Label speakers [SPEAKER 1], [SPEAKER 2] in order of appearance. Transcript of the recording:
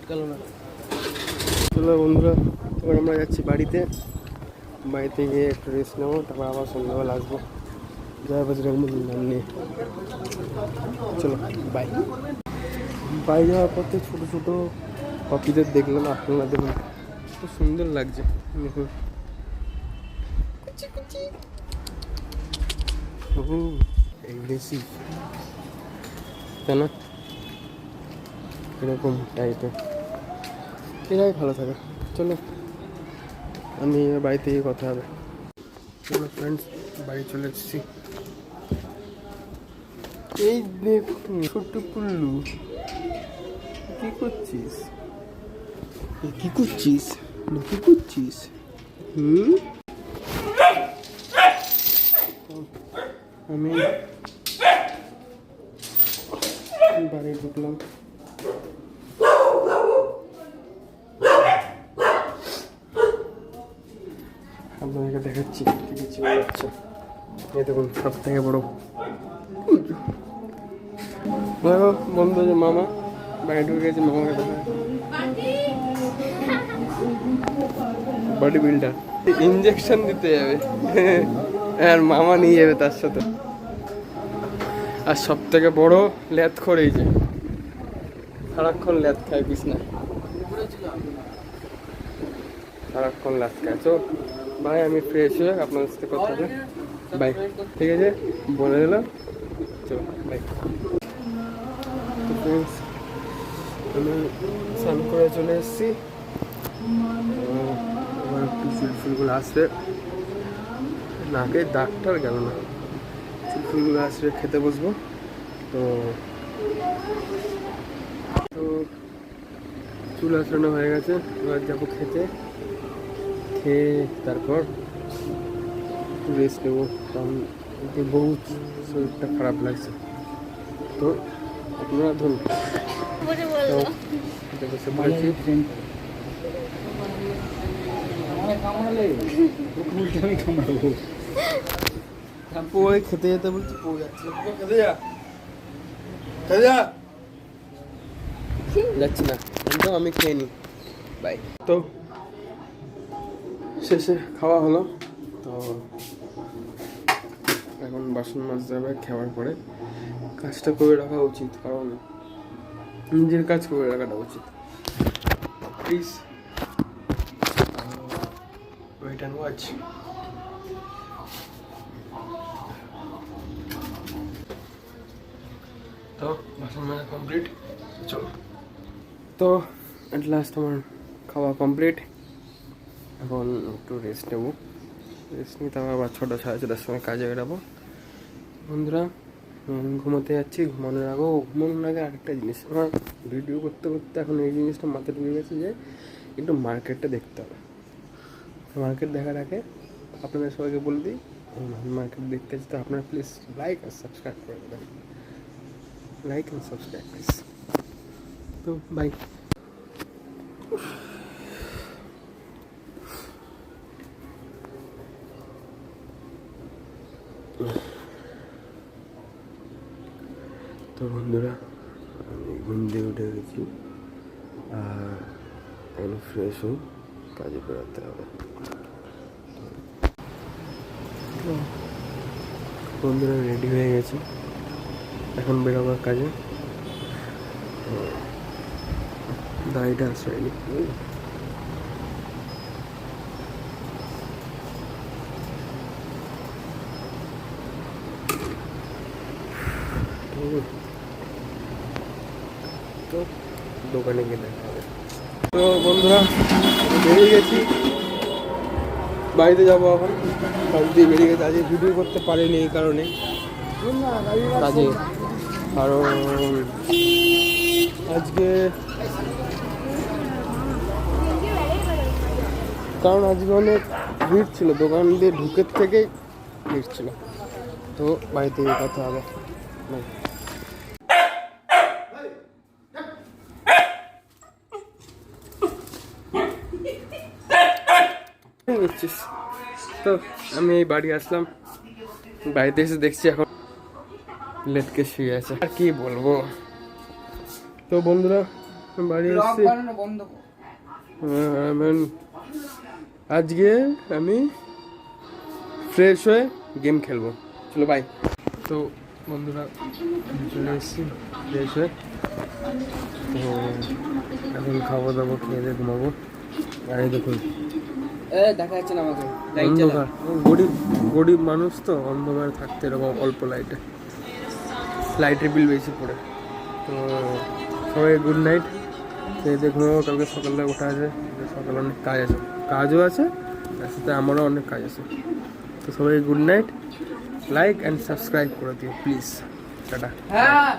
[SPEAKER 1] আটকালো না। চলো বন্ধুরা, এবার আমরা যাচ্ছি বাড়িতে গিয়ে একটু রেস্ট নেবো, তারপর আবার সন্ধ্যাবেলা আসবো জয় বজরংবলীর নাম নিয়ে। চলো বাই। বাই যাওয়ার পর তো ছোটো ছোটো পাখিদের দেখলাম, আপনারা দেখুন খুব সুন্দর লাগছে। দেখুন এগ্রেসিভ তাই না, এরকম টাইপের এরাই ভালো থাকে। চলো আমি বাড়িতে গিয়ে কথা হবে। চলো ফ্রেন্ডস, বাড়ি চলে এসেছি। এই দেখুন ছোট্ট পুল্লু, কি করছিস কি করছিস কি করছিস? আমি বাড়ি ঢুকলাম। আপনাদেরকে দেখাচ্ছি কি কিছু হচ্ছে। এই দেখুন সব থেকে বড় বন্ধু যে মামা বাড়ি ঢুকে গেছে। মামাকে দেখা বডি বিল্ডার, ইঞ্জেকশন দিতে যাবে আর মামা নিয়ে যাবে তার সাথে। আর সব থেকে বড় ল্যাথ খোর, এই যে সারাক্ষণ ল্যাথ খায় বিছনায়, সারাক্ষণ ল্যাথ খায়। তো ভাই আমি ফ্রেশ হয়ে আপনাদের সাথে কথা হবে। বাই, ঠিক আছে বলে দিলাম। চলো বাই। তো ফ্রেন্ডস, আমি স্নান করে চলে এসেছি। এবার একটু ফুলগুলো আসবে, নাকে ডাক্তার গেল না, ফুলগুলো আসবে খেতে বসবো। তো তো চুল আসানো হয়ে গেছে, এবার যাবো খেতে, খেয়ে তারপর রেস্ট নেবো, কারণ বহুত শরীরটা খারাপ লাগছে। তো আপনারা ধরুন পোয়ে খেতে যেতে বলছি, পোয়ে যাচ্ছি, খেতে যাচ্ছি না কিন্তু আমি খেয়ে নিই। বাই। তো শেষে খাওয়া হলো, তো এখন বাসন মাজতে হবে। খাওয়ার পরে কাজটা করে রাখা উচিত, কারণ নিজের কাজ করে রাখাটা উচিত। Please wait and watch. তো বাসন মাজা কমপ্লিট। চলো, তো অ্যাট লাস্ট আমার খাওয়া কমপ্লিট। এখন একটু রেস্ট নেবো, রেস্ট নিয়ে তারপর আবার 6টা 6:30টার সময় কাজে বেরাবো। বন্ধুরা ঘুমোতে যাচ্ছি, ঘুমানোর আগে আরেকটা জিনিস, আমার ভিডিও করতে করতে এখন এই জিনিসটা মাথায় ঢুকে গেছে যে একটু মার্কেটটা দেখতে হবে। মার্কেট দেখার আগে আপনাদের সবাইকে বলে দিই, মার্কেট দেখতে চাই তো আপনারা প্লিজ লাইক আর সাবস্ক্রাইব করে দেবেন। Like and subscribe please. তো বাই। তো বন্ধুরা, আমি ঘুম দিয়ে উঠে গেছি আর এখন ফ্রেশ হই, কাজে বেরোতে হবে। বন্ধুরা রেডি হয়ে গেছি, এখন বেরোবার কাজে। দাড়িটা আসেনি, তো দোকানে গিয়ে দেখা হবে। তো বন্ধুরা বেরিয়ে গেছি, বাড়িতে যাবো এখন। কাজ দিয়ে বেরিয়ে গেছে, আজকে ভিডিও করতে পারিনি এই কারণে, কাজে, কারণ আজকে অনেক ভিড় ছিল, দোকান দিয়ে ঢুকের থেকেই ভিড় ছিল। তো বাড়িতে গিয়ে কথা হবে। তো আমি এই বাড়ি আসলাম, বাড়িতে এসে দেখছি এখন লেটকে শুয়ে আছে, আর কি বলবো। তো বন্ধুরা বাড়ি
[SPEAKER 2] ব্লগ
[SPEAKER 1] এসেছি।
[SPEAKER 2] বানানো বন্ধ কর।
[SPEAKER 1] আজকে আমি ফ্রেশ হয়ে গেম খেলবো। চলো বাই। তো বন্ধুরা চলে এসেছি ফ্রেশ হয়ে। তো এখন খাবো দাবো, খেয়ে দিয়ে ঘুমাবো। আর এই দেখুন
[SPEAKER 2] দেখা যাচ্ছে না আমাকে।
[SPEAKER 1] অন্ধকার, গরিব গরিব মানুষ তো, অন্ধকারে থাকতে এরকম অল্প লাইটের বিল বেশি পড়ে। তো সবাই গুড নাইট। খেয়ে দিয়ে ঘুমাবো, কালকে সকালে ওঠা আছে, সকালে অনেক কাজও আছে, তার সাথে আমারও অনেক কাজ আছে। তো সবাই good night, like and subscribe করে দিও প্লিজ। টাটা।
[SPEAKER 2] হ্যাঁ।